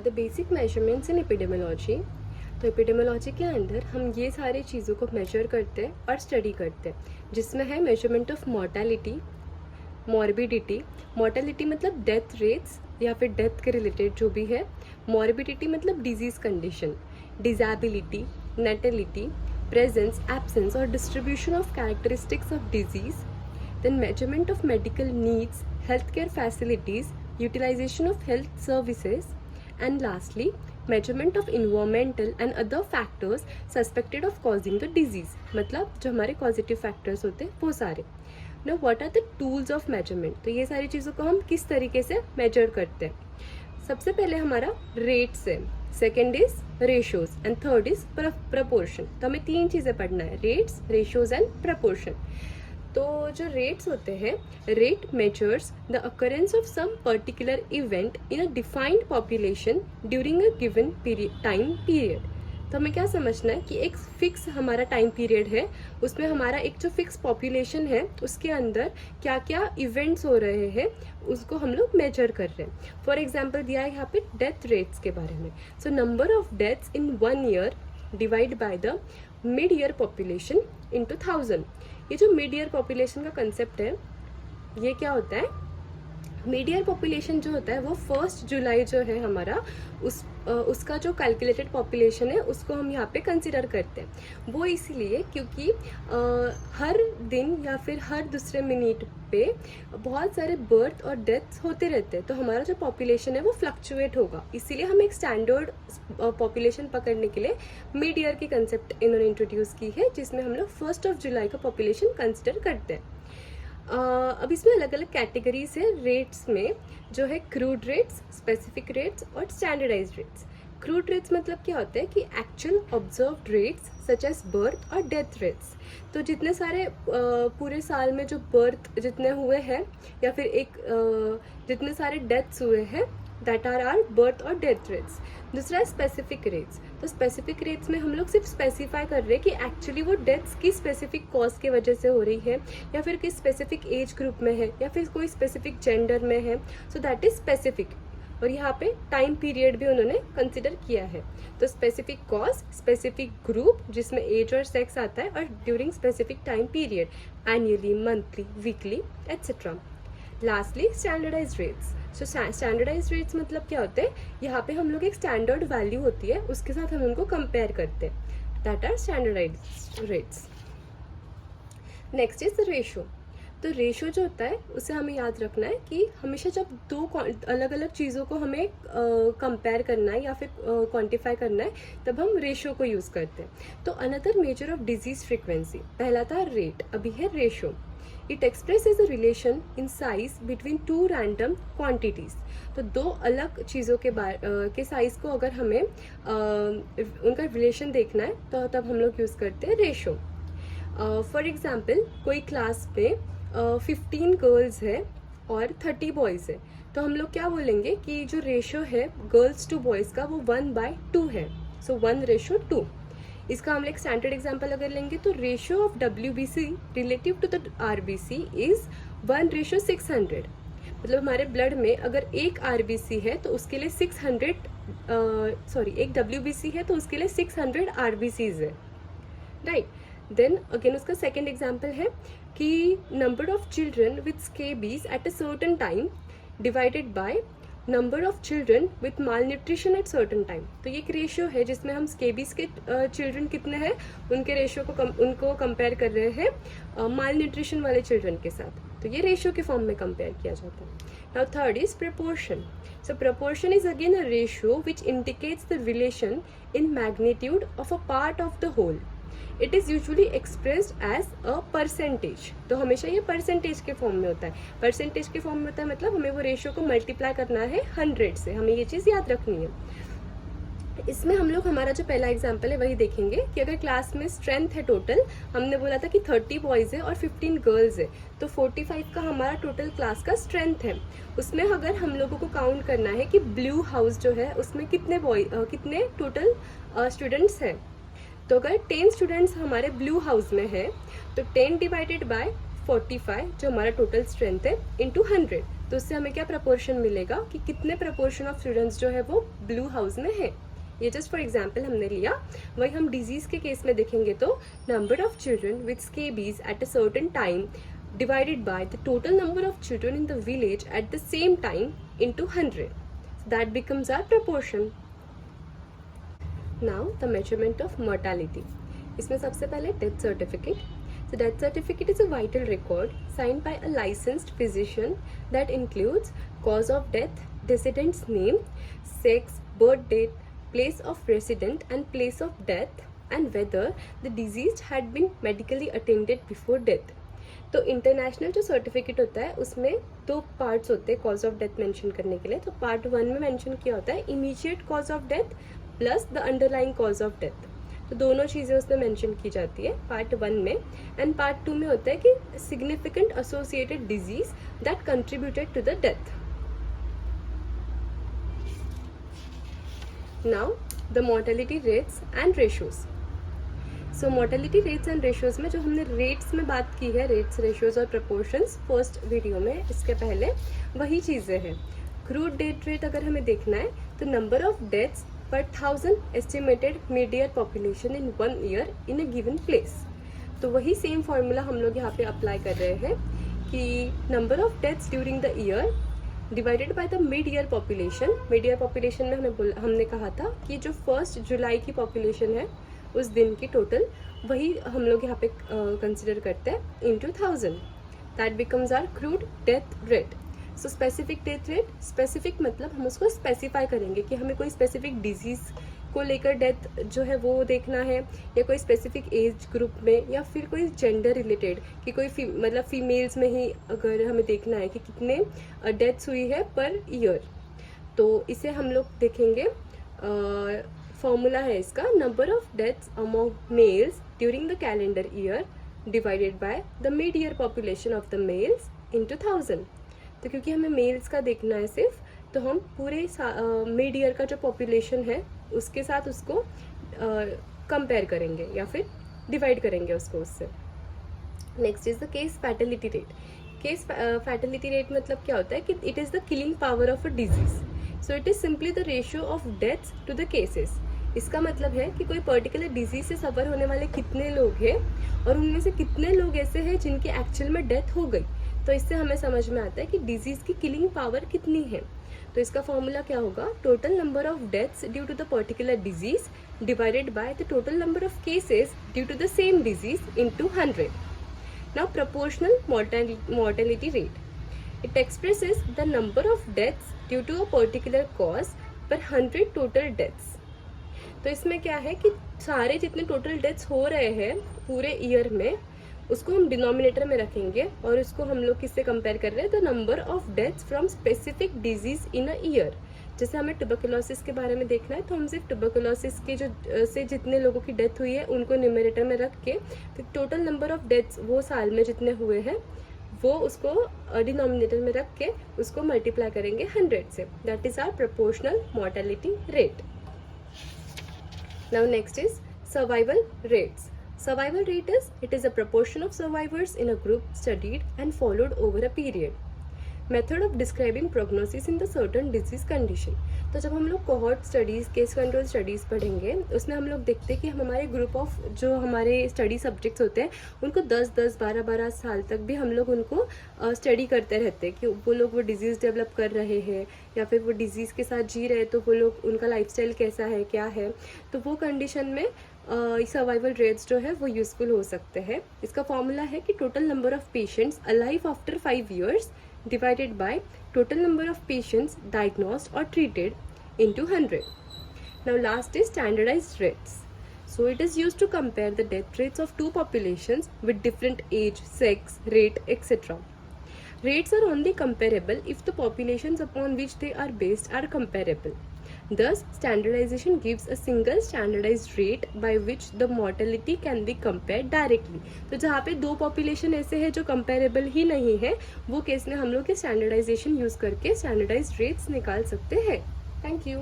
The basic measurements in epidemiology. तो epidemiology के अंदर हम ये सारी चीज़ों को मेजर करते हैं और स्टडी करते हैं, जिसमें है measurement of mortality, morbidity. Mortality मतलब डेथ रेट्स या फिर डेथ के रिलेटेड जो भी है। मॉर्बिडिटी मतलब disease condition. Disability, natality, presence, absence और distribution of characteristics of disease. Then measurement of medical needs, healthcare facilities, utilization of health services, and lastly measurement of environmental and other factors suspected of causing the disease। मतलब जो हमारे causative factors होते हैं वो सारे। Now what are the tools of measurement? तो ये सारी चीज़ों को हम किस तरीके से measure करते हैं। सबसे पहले हमारा rates है, second is ratios and third is proportion. तो हमें तीन चीज़ें पढ़ना है, रेट्स, रेशियोज एंड प्रपोर्शन। तो जो रेट्स होते हैं, rate measures the occurrence of some particular event in a defined population during a given time period. तो हमें क्या समझना है कि एक फिक्स हमारा टाइम पीरियड है, उसमें हमारा एक जो फिक्स पॉपुलेशन है उसके अंदर क्या क्या इवेंट्स हो रहे हैं उसको हम लोग मेजर कर रहे हैं। फॉर एग्जाम्पल दिया है यहाँ पे डेथ रेट्स के बारे में। So number of deaths in 1 year divide by the mid year population into 1000। ये जो मिड ईयर पॉपुलेशन का कंसेप्ट है, ये क्या होता है, मिड ईयर पॉपुलेशन जो होता है वो 1 जुलाई जो है हमारा उसका जो कैलकुलेटेड पॉपुलेशन है उसको हम यहाँ पे कंसिडर करते हैं। वो इसीलिए क्योंकि हर दिन या फिर हर दूसरे मिनट पे बहुत सारे बर्थ और डेथ्स होते रहते हैं, तो हमारा जो पॉपुलेशन है वो फ्लक्चुएट होगा। इसीलिए हम एक स्टैंडर्ड पॉपुलेशन पकड़ने के लिए मिड ईयर की कंसेप्ट इन्होंने इंट्रोड्यूस की है, जिसमें हम लोग 1 जुलाई का पॉपुलेशन कंसिडर करते हैं। अब इसमें अलग अलग कैटेगरीज है रेट्स में, जो है क्रूड रेट्स, स्पेसिफिक रेट्स और स्टैंडर्डाइज्ड रेट्स। क्रूड रेट्स मतलब क्या होता है कि actual observed rates such as birth और डेथ रेट्स। तो जितने सारे पूरे साल में जो बर्थ जितने हुए हैं या फिर जितने सारे डेथ्स हुए हैं, दैट आर आर बर्थ और डेथ रेट्स। दूसरा है स्पेसिफिक रेट्स। तो स्पेसिफिक रेट्स में हम लोग सिर्फ स्पेसिफाई कर रहे हैं कि एक्चुअली वो डेथ्स किस स्पेसिफिक कॉज की वजह से हो रही है, या फिर किस स्पेसिफिक एज ग्रुप में है, या फिर कोई स्पेसिफिक जेंडर में है। So that is specific. और यहाँ पे टाइम पीरियड भी उन्होंने कंसिडर किया है। तो स्पेसिफिक कॉज, स्पेसिफिक ग्रुप जिसमें एज और सेक्स आता है, और during specific time period, annually, monthly, weekly etcetera. Lastly standardised rates. So standardised rates मतलब क्या होते हैं, यहाँ पे हम लोग एक स्टैंडर्ड वैल्यू होती है उसके साथ हम उनको कंपेयर करते हैं, that are standardised rates. Next is ratio. तो रेशो जो होता है उसे हमें याद रखना है कि हमेशा जब दो अलग अलग चीज़ों को हमें कंपेयर करना है या फिर क्वांटिफाई करना है, तब हम रेशो को यूज़ करते हैं। तो another measure of disease frequency, पहला था रेट, अभी है ratio. It expresses a relation in size between 2 random quantities. तो दो अलग चीज़ों के साइज को अगर हमें उनका रिलेशन देखना है तो तब हम लोग यूज़ करते हैं रेशो। फॉर एग्जाम्पल कोई क्लास में 15 गर्ल्स है और 30 बॉयज़ है, तो हम लोग क्या बोलेंगे कि जो रेशो है गर्ल्स टू बॉयज़ का वो 1/2 है। सो 1:2। इसका हम एक स्टैंडर्ड एग्जांपल अगर लेंगे तो ratio of WBC relative to the RBC is 1:600। मतलब हमारे ब्लड में अगर एक RBC है तो उसके लिए 600 एक WBC है तो उसके लिए 600 RBCs है, राइट। देन अगेन उसका सेकेंड एग्जाम्पल है कि number of children with scabies at a certain time divided by number of children with mall nutrition at certain time. तो ये एक रेशियो है जिसमें हम स्केबीज के चिल्ड्रन कितने हैं उनके रेशियो को उनको कंपेयर कर रहे हैं माल न्यूट्रिशन वाले चिल्ड्रन के साथ। तो ये रेशियो के फॉर्म में कंपेयर किया जाता है। Now third is proportion. So proportion is again a ratio which indicates the relation in magnitude of a part of the whole. It is usually expressed as a percentage. तो हमेशा ये percentage के form में होता है। Percentage के form में होता है मतलब हमें वो रेशियो को मल्टीप्लाई करना है 100 से, हमें ये चीज़ याद रखनी है। इसमें हम लोग हमारा जो पहला एग्जाम्पल है वही देखेंगे कि अगर क्लास में स्ट्रेंथ है टोटल, हमने बोला था कि 30 बॉयज़ है और 15 गर्ल्स है, तो 45 का हमारा टोटल क्लास का स्ट्रेंथ है। उसमें अगर हम लोगों को काउंट करना है कि ब्लू हाउस जो है उसमें कितने टोटल स्टूडेंट्स हैं, तो अगर 10 स्टूडेंट्स हमारे ब्लू हाउस में है तो 10 डिवाइडेड बाय 45 जो हमारा टोटल स्ट्रेंथ है इंटू 100, तो उससे हमें क्या प्रपोर्शन मिलेगा कि कितने प्रपोर्शन ऑफ स्टूडेंट्स जो है वो ब्लू हाउस में है। ये जस्ट फॉर एग्जाम्पल हमने लिया। वही हम डिजीज के केस में देखेंगे तो number of children with scabies at a certain time divided by the total number of children in the village at the same time into 100. So that becomes our proportion. Now the measurement of mortality. इसमें सबसे पहले death certificate. So death certificate is a vital record signed by a licensed physician that includes cause of death, decedent's name, sex, birth date, place of residence and place of death, and whether the deceased had been medically attended before death. तो international जो certificate होता है उसमें 2 parts होते हैं cause of death mention करने के लिए। तो पार्ट 1 में मेंशन किया होता है immediate cause of death plus the underlying cause of death, तो दोनों चीज़ें उसमें मेंशन की जाती है पार्ट 1 में। एंड पार्ट 2 में होता है कि significant associated disease that contributed to the death. Now the mortality rates and ratios. So mortality rates and ratios में जो हमने रेट्स में बात की है, रेट्स, रेशियोज और प्रपोर्शंस फर्स्ट वीडियो में, इसके पहले वही चीज़ें हैं। क्रूड डेथ रेट अगर हमें देखना है तो number of deaths per 1000 estimated midyear population in 1 year in a given place. तो वही सेम फॉर्मूला हम लोग यहाँ पे अप्लाई कर रहे हैं कि number of deaths during the year divided by the mid year population. Mid year population में हमने कहा था कि जो 1 जुलाई की पॉपुलेशन है उस दिन की टोटल, वही हम लोग यहाँ पे कंसिडर करते हैं into 1000। That becomes our crude death rate. So specific death rate, specific मतलब हम उसको स्पेसिफाई करेंगे कि हमें कोई स्पेसिफिक डिजीज को लेकर डेथ जो है वो देखना है, या कोई स्पेसिफिक एज ग्रुप में, या फिर कोई जेंडर रिलेटेड कि कोई मतलब फीमेल्स में ही अगर हमें देखना है कि कितने डेथ्स हुई है पर ईयर, तो इसे हम लोग देखेंगे। फॉर्मूला है इसका, number of deaths among males during the calendar year divided by the mid year population of the males into 1000। तो क्योंकि हमें मेल्स का देखना है सिर्फ, तो हम पूरे मिड ईयर का जो पॉपुलेशन है उसके साथ उसको कंपेयर करेंगे या फिर डिवाइड करेंगे उसको उससे। Next is the case fatality rate. Case fatality rate मतलब क्या होता है कि it is the killing power of a disease. So it is simply the ratio of deaths to the cases. इसका मतलब है कि कोई पर्टिकुलर डिजीज से सफ़र होने वाले कितने लोग हैं और उनमें से कितने लोग ऐसे हैं जिनकी एक्चुअल में डेथ हो गई। तो इससे हमें समझ में आता है कि डिजीज़ की किलिंग पावर कितनी है। तो इसका फॉर्मूला क्या होगा, total number of deaths due to the particular disease divided by the total number of cases due to the same disease into 100। Now proportional mortality rate. It expresses the number of deaths due to a particular cause per 100 total deaths. तो इसमें क्या है कि सारे जितने total deaths हो रहे हैं पूरे ईयर में उसको हम डिनोमिनेटर में रखेंगे और उसको हम लोग किससे कंपेयर कर रहे हैं, the number of deaths from specific disease in a year. जैसे हमें ट्यूबरकुलोसिस के बारे में देखना है तो हम सिर्फ ट्यूबरकुलोसिस के जो से जितने लोगों की डेथ हुई है उनको न्यूमरेटर में रख के फिर टोटल नंबर ऑफ डेथ्स वो साल में जितने हुए हैं वो उसको डिनोमिनेटर में रख के उसको मल्टीप्लाई करेंगे 100 से। That is our proportional mortality rate. Now next is survival rates. Survival rate is a proportion of survivors in a group studied and followed over a period. Method of describing prognosis in the certain disease condition. तो जब हम लोग cohort studies, case control studies पढ़ेंगे उसमें हम लोग देखते हैं कि हमारे ग्रुप ऑफ जो हमारे स्टडी सब्जेक्ट्स होते हैं उनको 10-10, 12-12 साल तक भी हम लोग उनको स्टडी करते रहते हैं कि वो लोग वो डिजीज़ डेवलप कर रहे हैं या फिर वो डिजीज़ के साथ जी रहे हैं, तो वो लोग उनका लाइफस्टाइल कैसा है, क्या है। तो वो कंडीशन में सर्वाइवल रेट्स जो है वो यूज़फुल हो सकते हैं। इसका फॉर्मूला है कि total number of patients alive after 5 years divided by total number of patients diagnosed or treated into 100. Now last is standardized rates. So it is used to compare the death rates of two populations with different age, sex, rate, etc. Rates are only comparable if the populations upon which they are based are comparable. Thus, standardization gives a single standardized rate by which the mortality can be compared directly. तो जहाँ पे 2 population ऐसे हैं जो comparable ही नहीं है वो case में हम लोग के स्टैंडर्डाइजेशन यूज़ करके स्टैंडर्डाइज्ड रेट्स निकाल सकते हैं। Thank you.